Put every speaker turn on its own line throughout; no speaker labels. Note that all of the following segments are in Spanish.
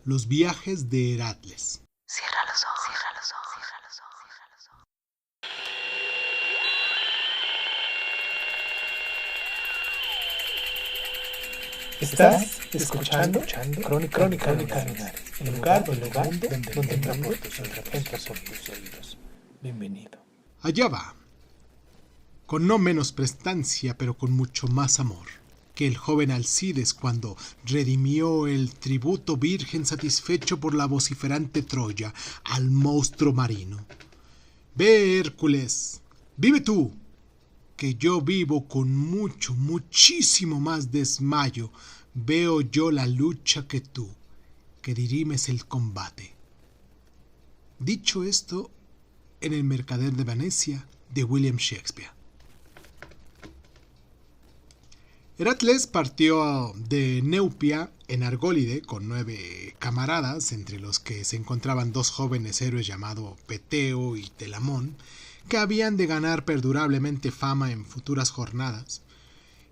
Los viajes de Heracles.
Cierra los ojos, cierra los ojos, cierra los ojos, cierra los ojos.
Estás escuchando Crónica Lunares, el lugar donde entra por tus oídos. Bienvenido.
Allá va, con no menos prestancia, pero con mucho más amor, que el joven Alcides cuando redimió el tributo virgen satisfecho por la vociferante Troya al monstruo marino. Ve, Hércules, vive tú, que yo vivo con muchísimo más desmayo. Veo yo la lucha que tú, que dirimes el combate. Dicho esto, en El mercader de Venecia, de William Shakespeare. Heracles partió de Neupia en Argólide con 9 camaradas, entre los que se encontraban 2 jóvenes héroes llamados Peteo y Telamón, que habían de ganar perdurablemente fama en futuras jornadas.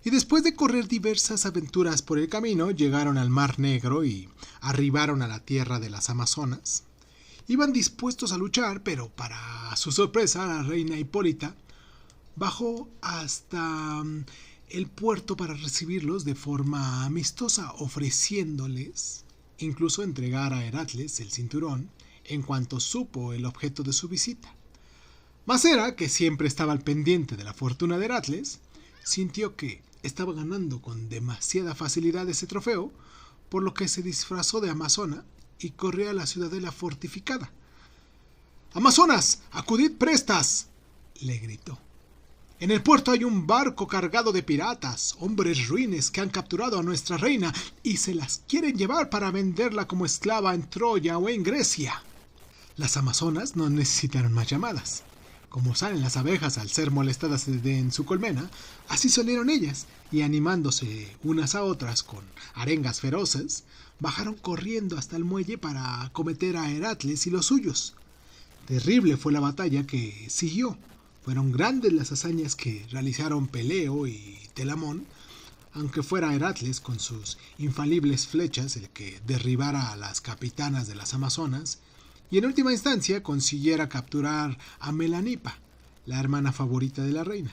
Y después de correr diversas aventuras por el camino, llegaron al Mar Negro y arribaron a la tierra de las Amazonas. Iban dispuestos a luchar, pero para su sorpresa, la reina Hipólita bajó hasta el puerto para recibirlos de forma amistosa, ofreciéndoles incluso entregar a Heracles el cinturón en cuanto supo el objeto de su visita. Mas Hera, que siempre estaba al pendiente de la fortuna de Heracles, sintió que estaba ganando con demasiada facilidad ese trofeo, por lo que se disfrazó de amazona y corrió a la ciudadela fortificada. «¡Amazonas, acudid prestas!», le gritó. «En el puerto hay un barco cargado de piratas, hombres ruines que han capturado a nuestra reina y se las quieren llevar para venderla como esclava en Troya o en Grecia». Las amazonas no necesitaron más llamadas. Como salen las abejas al ser molestadas en su colmena, así salieron ellas, y animándose unas a otras con arengas feroces, bajaron corriendo hasta el muelle para acometer a Heracles y los suyos. Terrible fue la batalla que siguió. Fueron grandes las hazañas que realizaron Peleo y Telamón, aunque fuera Heracles con sus infalibles flechas el que derribara a las capitanas de las amazonas, y en última instancia consiguiera capturar a Melanipa, la hermana favorita de la reina.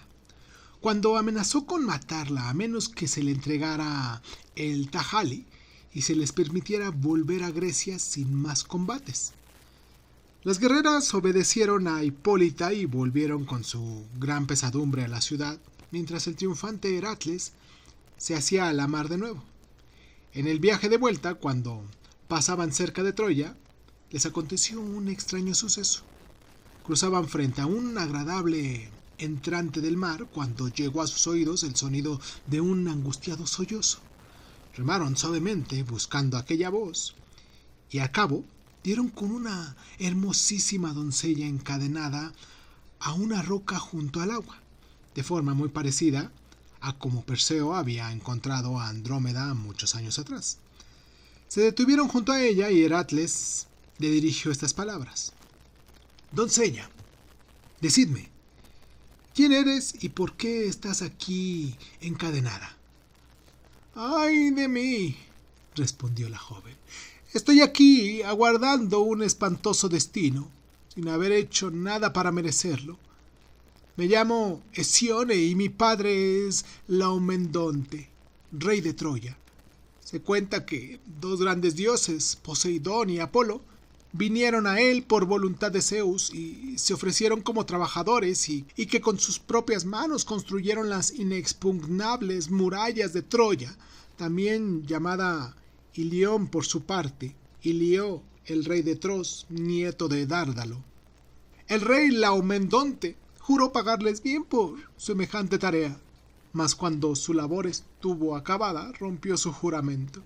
Cuando amenazó con matarla a menos que se le entregara el Tajali y se les permitiera volver a Grecia sin más combates. Las guerreras obedecieron a Hipólita y volvieron con su gran pesadumbre a la ciudad, mientras el triunfante Heracles se hacía a la mar de nuevo. En el viaje de vuelta, cuando pasaban cerca de Troya, les aconteció un extraño suceso. Cruzaban frente a un agradable entrante del mar cuando llegó a sus oídos el sonido de un angustiado sollozo. Remaron suavemente buscando aquella voz y al cabo dieron con una hermosísima doncella encadenada a una roca junto al agua, de forma muy parecida a como Perseo había encontrado a Andrómeda muchos años atrás. Se detuvieron junto a ella y Heracles le dirigió estas palabras: «Doncella, decidme, ¿quién eres y por qué estás aquí encadenada?». «¡Ay de mí!», respondió la joven. «Estoy aquí aguardando un espantoso destino, sin haber hecho nada para merecerlo. Me llamo Hesione y mi padre es Laomedonte, rey de Troya. Se cuenta que 2 grandes dioses, Poseidón y Apolo, vinieron a él por voluntad de Zeus y se ofrecieron como trabajadores y que con sus propias manos construyeron las inexpugnables murallas de Troya, también llamada Ilión por su parte, Ilio, el rey de Tros, nieto de Dárdalo. El rey Laomedonte juró pagarles bien por semejante tarea, mas cuando su labor estuvo acabada, rompió su juramento.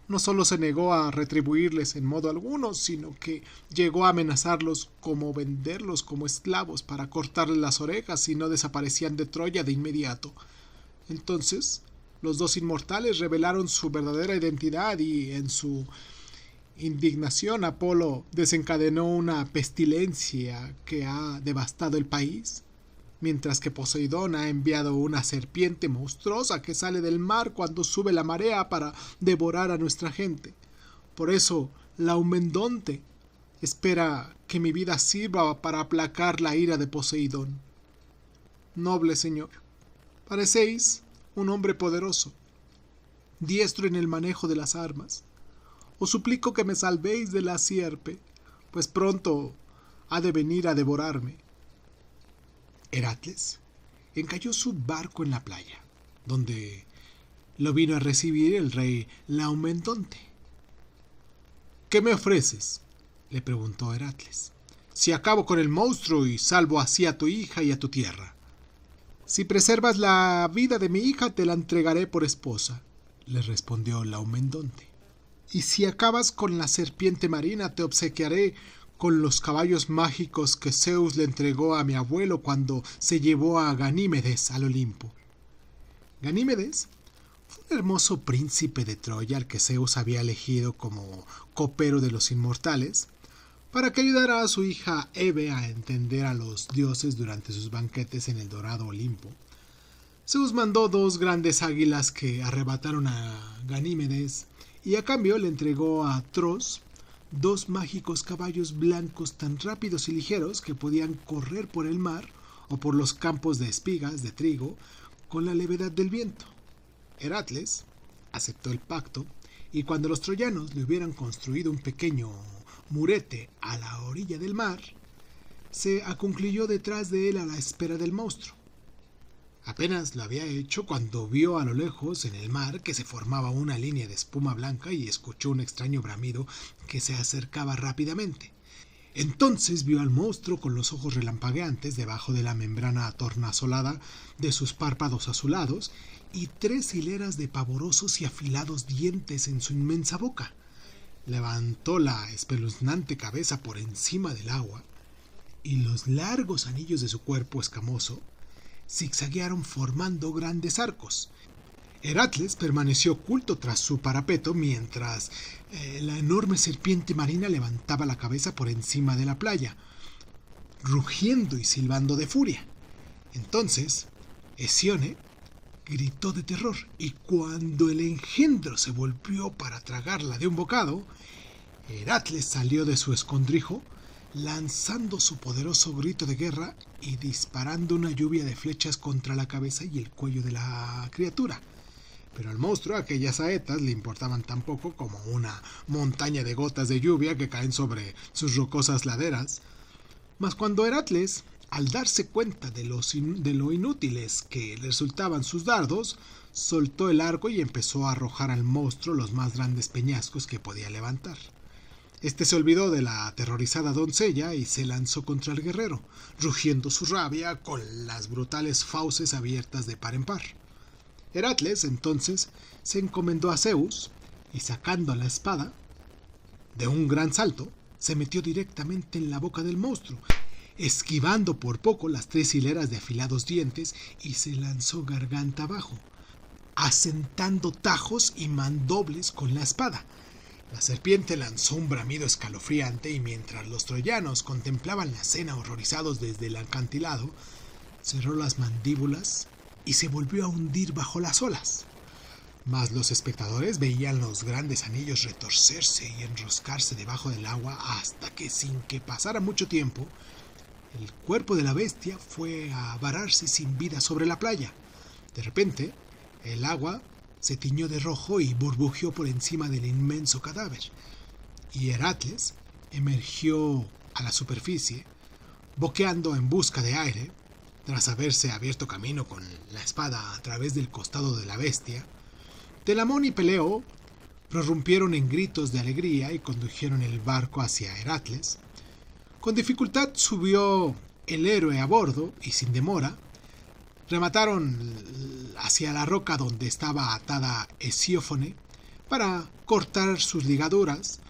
No solo se negó a retribuirles en modo alguno, sino que llegó a amenazarlos como venderlos como esclavos para cortarles las orejas si no desaparecían de Troya de inmediato. Entonces, los 2 inmortales revelaron su verdadera identidad y en su indignación Apolo desencadenó una pestilencia que ha devastado el país, mientras que Poseidón ha enviado una serpiente monstruosa que sale del mar cuando sube la marea para devorar a nuestra gente. Por eso Laomedonte espera que mi vida sirva para aplacar la ira de Poseidón. Noble señor, parecéis un hombre poderoso, diestro en el manejo de las armas. Os suplico que me salvéis de la sierpe, pues pronto ha de venir a devorarme. Heracles encalló su barco en la playa, donde lo vino a recibir el rey Laomedonte. ¿Qué me ofreces?, le preguntó Heracles, si acabo con el monstruo y salvo así a tu hija y a tu tierra. Si preservas la vida de mi hija, te la entregaré por esposa, le respondió Laomedonte. Y si acabas con la serpiente marina, te obsequiaré con los caballos mágicos que Zeus le entregó a mi abuelo cuando se llevó a Ganímedes al Olimpo. Ganímedes fue un hermoso príncipe de Troya al que Zeus había elegido como copero de los inmortales, para que ayudara a su hija Hebe a entender a los dioses durante sus banquetes en el dorado Olimpo. Zeus mandó 2 grandes águilas que arrebataron a Ganímedes y a cambio le entregó a Tros 2 mágicos caballos blancos tan rápidos y ligeros que podían correr por el mar o por los campos de espigas de trigo con la levedad del viento. Heracles aceptó el pacto y cuando los troyanos le hubieran construido un pequeño murete a la orilla del mar, se acuclilló detrás de él a la espera del monstruo. Apenas lo había hecho cuando vio a lo lejos en el mar que se formaba una línea de espuma blanca y escuchó un extraño bramido que se acercaba rápidamente. Entonces vio al monstruo con los ojos relampagueantes debajo de la membrana tornasolada de sus párpados azulados y 3 hileras de pavorosos y afilados dientes en su inmensa boca. Levantó la espeluznante cabeza por encima del agua y los largos anillos de su cuerpo escamoso zigzaguearon formando grandes arcos. Heracles permaneció oculto tras su parapeto mientras la enorme serpiente marina levantaba la cabeza por encima de la playa, rugiendo y silbando de furia. Entonces, Hesione gritó de terror y cuando el engendro se volvió para tragarla de un bocado, Heracles salió de su escondrijo lanzando su poderoso grito de guerra y disparando una lluvia de flechas contra la cabeza y el cuello de la criatura. Pero al monstruo aquellas saetas le importaban tan poco como una montaña de gotas de lluvia que caen sobre sus rocosas laderas. Mas cuando Heracles, al darse cuenta de lo inútiles que le resultaban sus dardos, soltó el arco y empezó a arrojar al monstruo los más grandes peñascos que podía levantar. Este se olvidó de la aterrorizada doncella y se lanzó contra el guerrero, rugiendo su rabia con las brutales fauces abiertas de par en par. Heracles entonces se encomendó a Zeus y sacando la espada, de un gran salto, se metió directamente en la boca del monstruo, esquivando por poco las 3 hileras de afilados dientes y se lanzó garganta abajo, asentando tajos y mandobles con la espada. La serpiente lanzó un bramido escalofriante y mientras los troyanos contemplaban la escena horrorizados desde el acantilado, cerró las mandíbulas y se volvió a hundir bajo las olas. Mas los espectadores veían los grandes anillos retorcerse y enroscarse debajo del agua hasta que, sin que pasara mucho tiempo, el cuerpo de la bestia fue a vararse sin vida sobre la playa. De repente, el agua se tiñó de rojo y burbujeó por encima del inmenso cadáver, y Heracles emergió a la superficie, boqueando en busca de aire, tras haberse abierto camino con la espada a través del costado de la bestia. Telamón y Peleo prorrumpieron en gritos de alegría y condujeron el barco hacia Heracles. Con dificultad subió el héroe a bordo y sin demora remataron hacia la roca donde estaba atada Hesiófone para cortar sus ligaduras.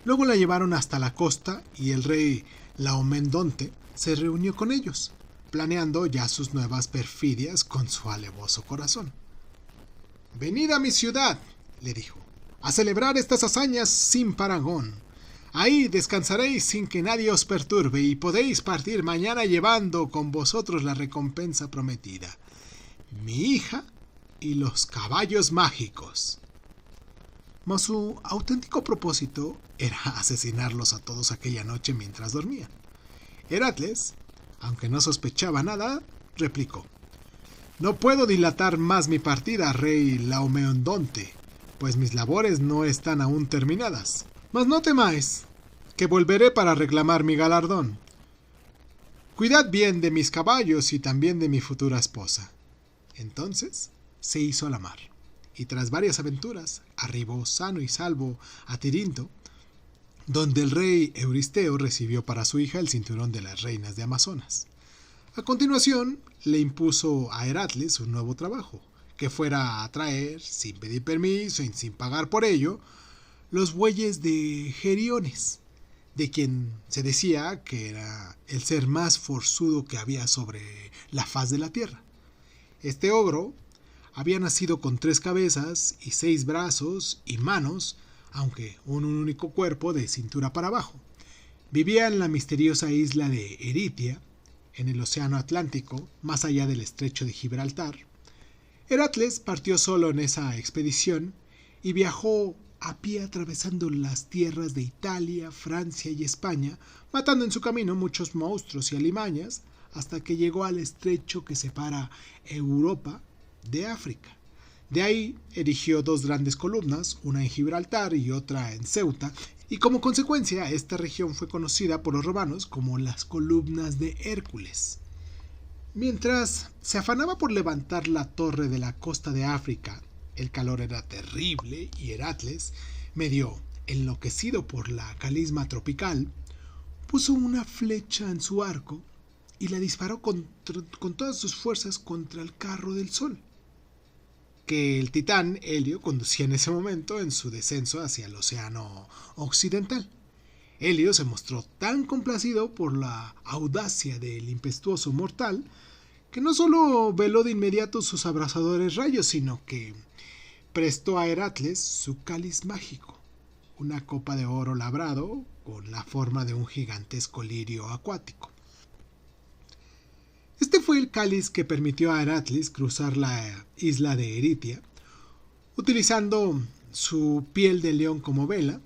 Luego la llevaron hasta la costa y el rey Laomedonte se reunió con ellos, planeando ya sus nuevas perfidias con su alevoso corazón. «Venid a mi ciudad», le dijo, «a celebrar estas hazañas sin parangón. Ahí descansaréis sin que nadie os perturbe y podéis partir mañana llevando con vosotros la recompensa prometida, mi hija y los caballos mágicos». mas su auténtico propósito era asesinarlos a todos aquella noche mientras dormían. Heracles, aunque no sospechaba nada, replicó: «No puedo dilatar más mi partida, rey Laomedonte, pues mis labores no están aún terminadas. Mas no temáis, que volveré para reclamar mi galardón. Cuidad bien de mis caballos y también de mi futura esposa». Entonces se hizo a la mar, y tras varias aventuras arribó sano y salvo a Tirinto, donde el rey Euristeo recibió para su hija el cinturón de las reinas de Amazonas. A continuación le impuso a Heracles un nuevo trabajo, que fuera a traer, sin pedir permiso y sin pagar por ello, los bueyes de Geriones, de quien se decía que era el ser más forzudo que había sobre la faz de la tierra. Este ogro había nacido con 3 cabezas y 6 brazos y manos, aunque un único cuerpo de cintura para abajo. Vivía en la misteriosa isla de Eritia, en el océano Atlántico, más allá del estrecho de Gibraltar. Heracles partió solo en esa expedición y viajó a pie atravesando las tierras de Italia, Francia y España, matando en su camino muchos monstruos y alimañas, hasta que llegó al estrecho que separa Europa de África. De ahí erigió 2 grandes columnas, una en Gibraltar y otra en Ceuta, y como consecuencia esta región fue conocida por los romanos como las columnas de Hércules. Mientras se afanaba por levantar la torre de la costa de África, el calor era terrible y Heracles, medio enloquecido por la calisma tropical, puso una flecha en su arco y la disparó con todas sus fuerzas contra el carro del sol, que el titán Helio conducía en ese momento en su descenso hacia el océano occidental. Helio se mostró tan complacido por la audacia del impetuoso mortal que no solo veló de inmediato sus abrasadores rayos, sino que prestó a Heracles su cáliz mágico, una copa de oro labrado con la forma de un gigantesco lirio acuático. Este fue el cáliz que permitió a Heracles cruzar la isla de Eritia, utilizando su piel de león como vela.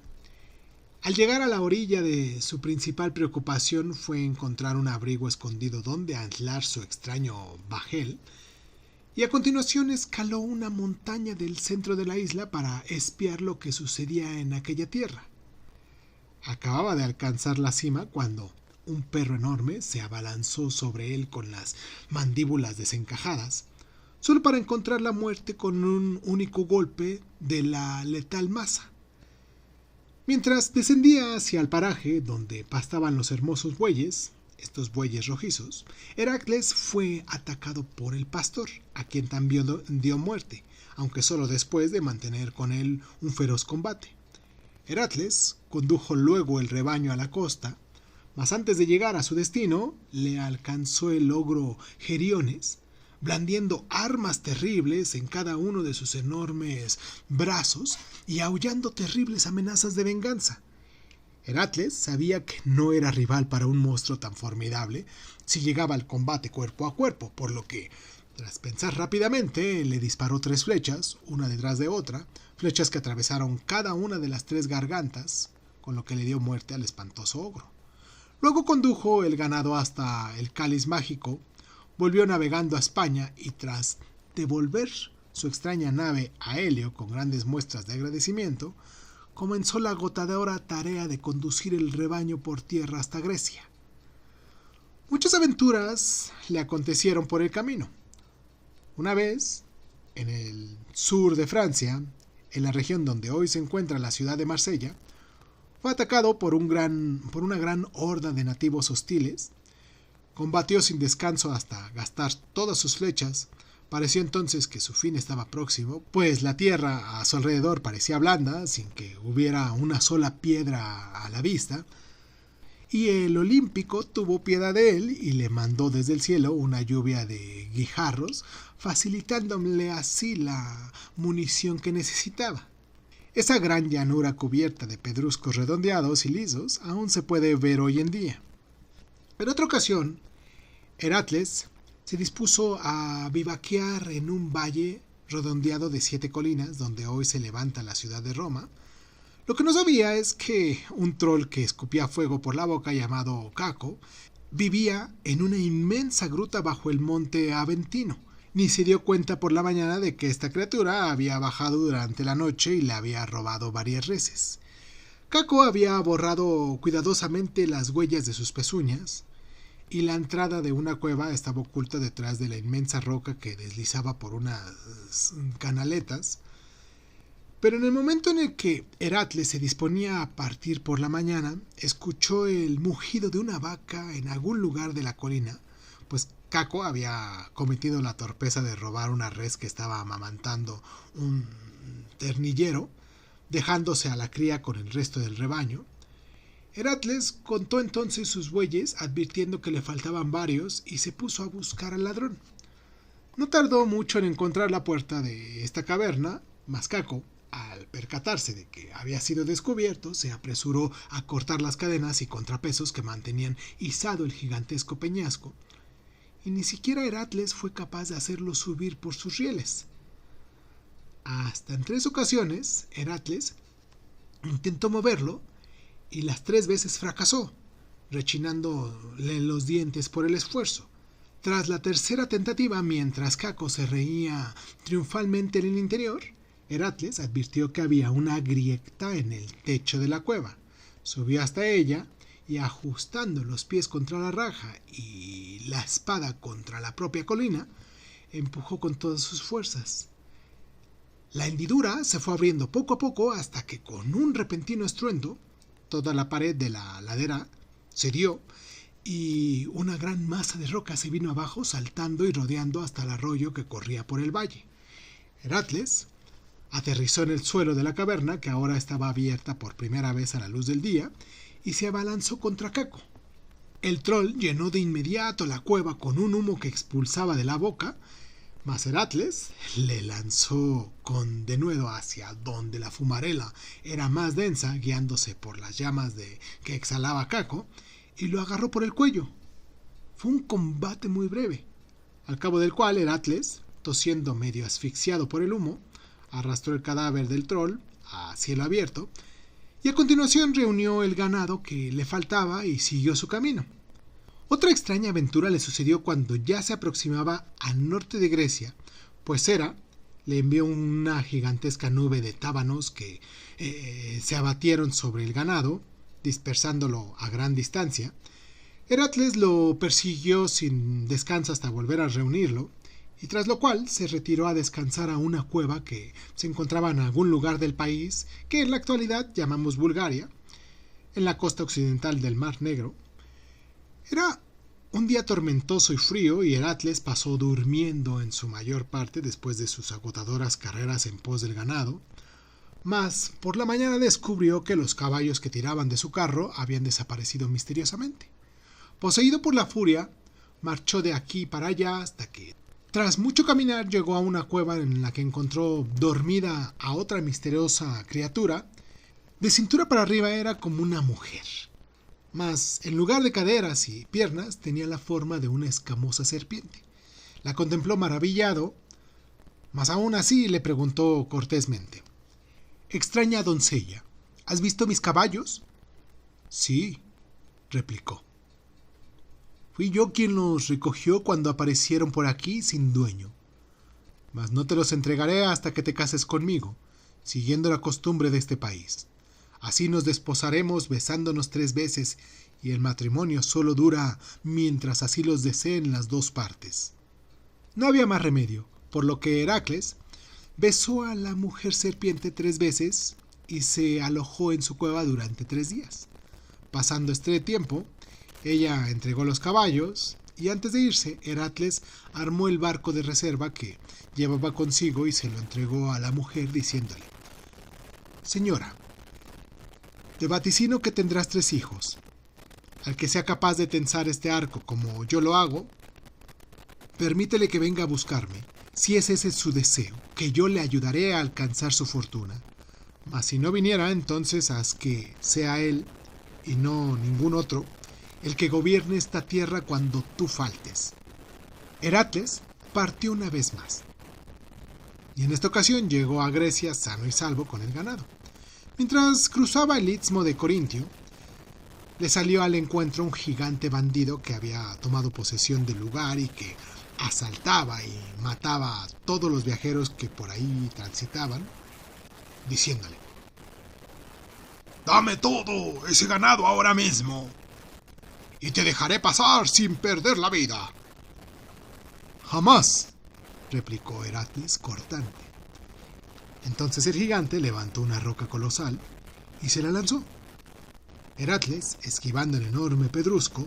Al llegar a la orilla de su principal preocupación fue encontrar un abrigo escondido donde anclar su extraño bajel, y a continuación escaló una montaña del centro de la isla para espiar lo que sucedía en aquella tierra. Acababa de alcanzar la cima cuando un perro enorme se abalanzó sobre él con las mandíbulas desencajadas, solo para encontrar la muerte con un único golpe de la letal masa. Mientras descendía hacia el paraje donde pastaban los hermosos bueyes, estos bueyes rojizos, Heracles fue atacado por el pastor, a quien también dio muerte, aunque solo después de mantener con él un feroz combate. Heracles condujo luego el rebaño a la costa, mas antes de llegar a su destino, le alcanzó el ogro Geriones, blandiendo armas terribles en cada uno de sus enormes brazos y aullando terribles amenazas de venganza. Heracles sabía que no era rival para un monstruo tan formidable si llegaba al combate cuerpo a cuerpo, por lo que, tras pensar rápidamente, le disparó 3 flechas, una detrás de otra, flechas que atravesaron cada una de las 3 gargantas, con lo que le dio muerte al espantoso ogro. Luego condujo el ganado hasta el cáliz mágico, volvió navegando a España y tras devolver su extraña nave a Helio con grandes muestras de agradecimiento, comenzó la agotadora tarea de conducir el rebaño por tierra hasta Grecia. Muchas aventuras le acontecieron por el camino. Una vez, en el sur de Francia, en la región donde hoy se encuentra la ciudad de Marsella, fue atacado por una gran horda de nativos hostiles. Combatió sin descanso hasta gastar todas sus flechas. Pareció entonces que su fin estaba próximo, pues la tierra a su alrededor parecía blanda, sin que hubiera una sola piedra a la vista. Y el Olímpico tuvo piedad de él y le mandó desde el cielo una lluvia de guijarros, facilitándole así la munición que necesitaba. Esa gran llanura cubierta de pedruscos redondeados y lisos aún se puede ver hoy en día. En otra ocasión, Heracles se dispuso a vivaquear en un valle redondeado de 7 colinas donde hoy se levanta la ciudad de Roma. Lo que no sabía es que un troll que escupía fuego por la boca llamado Caco vivía en una inmensa gruta bajo el monte Aventino. Ni se dio cuenta por la mañana de que esta criatura había bajado durante la noche y le había robado varias reses. Caco había borrado cuidadosamente las huellas de sus pezuñas, y la entrada de una cueva estaba oculta detrás de la inmensa roca que deslizaba por unas canaletas. Pero en el momento en el que Heracles se disponía a partir por la mañana, escuchó el mugido de una vaca en algún lugar de la colina, pues Caco había cometido la torpeza de robar una res que estaba amamantando un ternillero, dejándose a la cría con el resto del rebaño. Heracles contó entonces sus bueyes, advirtiendo que le faltaban varios, y se puso a buscar al ladrón. No tardó mucho en encontrar la puerta de esta caverna, mas Caco, al percatarse de que había sido descubierto, se apresuró a cortar las cadenas y contrapesos que mantenían izado el gigantesco peñasco, y ni siquiera Heracles fue capaz de hacerlo subir por sus rieles. Hasta en 3 ocasiones, Heracles intentó moverlo, y las 3 veces fracasó, rechinándole los dientes por el esfuerzo. Tras la tercera tentativa, mientras Caco se reía triunfalmente en el interior, Heracles advirtió que había una grieta en el techo de la cueva. Subió hasta ella y, ajustando los pies contra la raja y la espada contra la propia colina, empujó con todas sus fuerzas. La hendidura se fue abriendo poco a poco hasta que, con un repentino estruendo, toda la pared de la ladera cedió y una gran masa de roca se vino abajo, saltando y rodeando hasta el arroyo que corría por el valle. Heracles aterrizó en el suelo de la caverna, que ahora estaba abierta por primera vez a la luz del día, y se abalanzó contra Caco. El troll llenó de inmediato la cueva con un humo que expulsaba de la boca, mas Heracles le lanzó con denuedo hacia donde la fumarela era más densa, guiándose por las llamas que exhalaba Caco, y lo agarró por el cuello. Fue un combate muy breve, al cabo del cual Heracles, tosiendo medio asfixiado por el humo, arrastró el cadáver del troll a cielo abierto, y a continuación reunió el ganado que le faltaba y siguió su camino. Otra extraña aventura le sucedió cuando ya se aproximaba al norte de Grecia, pues Hera le envió una gigantesca nube de tábanos que se abatieron sobre el ganado, dispersándolo a gran distancia. Heracles lo persiguió sin descanso hasta volver a reunirlo, y tras lo cual se retiró a descansar a una cueva que se encontraba en algún lugar del país que en la actualidad llamamos Bulgaria, en la costa occidental del Mar Negro. Era un día tormentoso y frío, y Heracles pasó durmiendo en su mayor parte después de sus agotadoras carreras en pos del ganado, mas por la mañana descubrió que los caballos que tiraban de su carro habían desaparecido misteriosamente. Poseído por la furia, marchó de aquí para allá hasta que, tras mucho caminar, llegó a una cueva en la que encontró dormida a otra misteriosa criatura. De cintura para arriba era como una mujer, mas en lugar de caderas y piernas tenía la forma de una escamosa serpiente. La contempló maravillado, mas aún así le preguntó cortésmente: «Extraña doncella, ¿has visto mis caballos?» «Sí», replicó. «Fui yo quien los recogió cuando aparecieron por aquí sin dueño. Mas no te los entregaré hasta que te cases conmigo, siguiendo la costumbre de este país. Así nos desposaremos besándonos 3 veces, y el matrimonio solo dura mientras así los deseen las 2 partes». No había más remedio, por lo que Heracles besó a la mujer serpiente 3 veces y se alojó en su cueva durante 3 días. Pasando este tiempo, ella entregó los caballos, y antes de irse, Heracles armó el barco de reserva que llevaba consigo y se lo entregó a la mujer, diciéndole: «Señora, te vaticino que tendrás 3 hijos. Al que sea capaz de tensar este arco como yo lo hago, permítele que venga a buscarme, si ese es su deseo, que yo le ayudaré a alcanzar su fortuna. Mas si no viniera, entonces haz que sea él, y no ningún otro, el que gobierne esta tierra cuando tú faltes». Heracles partió una vez más. y en esta ocasión llegó a Grecia sano y salvo con el ganado. Mientras cruzaba el istmo de Corintio, le salió al encuentro un gigante bandido que había tomado posesión del lugar y que asaltaba y mataba a todos los viajeros que por ahí transitaban, diciéndole: «Dame todo ese ganado ahora mismo, y te dejaré pasar sin perder la vida». «Jamás», replicó Heracles cortante. Entonces el gigante levantó una roca colosal y se la lanzó. Heracles, esquivando el enorme pedrusco,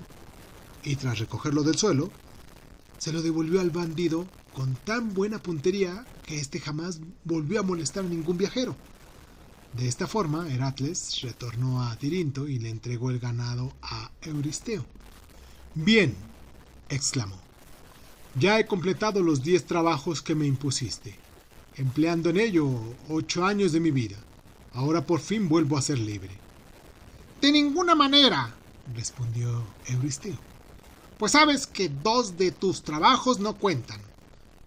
y tras recogerlo del suelo, se lo devolvió al bandido con tan buena puntería que éste jamás volvió a molestar a ningún viajero. De esta forma, Heracles retornó a Tirinto y le entregó el ganado a Euristeo. «Bien», exclamó, «ya he completado los 10 trabajos que me impusiste, empleando en ello 8 años de mi vida. Ahora por fin vuelvo a ser libre». «De ninguna manera», respondió Euristeo, «pues sabes que 2 de tus trabajos no cuentan.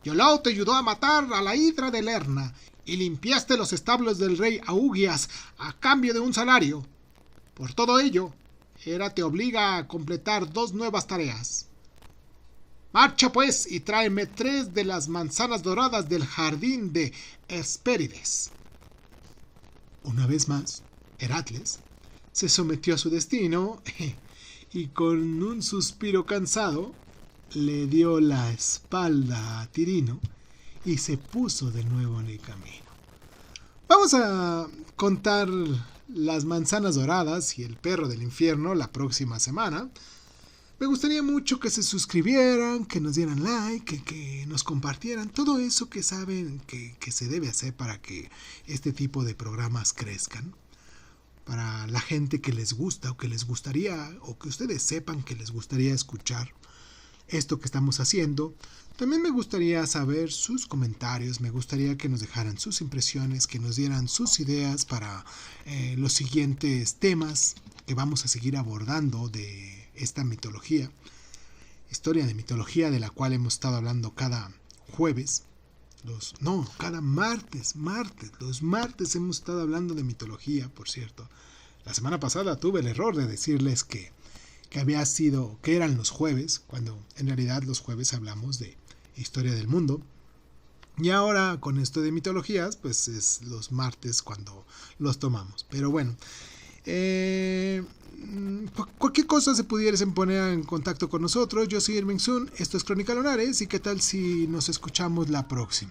Iolao te ayudó a matar a la hidra de Lerna y limpiaste los establos del rey Augias a cambio de un salario. Por todo ello, Hera te obliga a completar 2 nuevas tareas. Marcha pues y tráeme 3 de las manzanas doradas del jardín de Hespérides». Una vez más, Heracles se sometió a su destino y con un suspiro cansado le dio la espalda a Tirino y se puso de nuevo en el camino. Vamos a contar las manzanas doradas y el perro del infierno la próxima semana. Me gustaría mucho que se suscribieran, que nos dieran like, que nos compartieran todo eso que saben que se debe hacer para que este tipo de programas crezcan. Para la gente que les gusta o que les gustaría, o que ustedes sepan que les gustaría escuchar esto que estamos haciendo. También me gustaría saber sus comentarios, me gustaría que nos dejaran sus impresiones, que nos dieran sus ideas para los siguientes temas que vamos a seguir abordando de esta mitología, historia de mitología de la cual hemos estado hablando cada jueves. Cada martes. Los martes hemos estado hablando de mitología, por cierto. La semana pasada tuve el error de decirles que eran los jueves, cuando en realidad los jueves hablamos de historia del mundo. Y ahora con esto de mitologías, pues es los martes cuando los tomamos. Pero bueno, cualquier cosa se pudiesen poner en contacto con nosotros. Yo soy Irving Sun, esto es Crónica Lunares, y qué tal si nos escuchamos la próxima.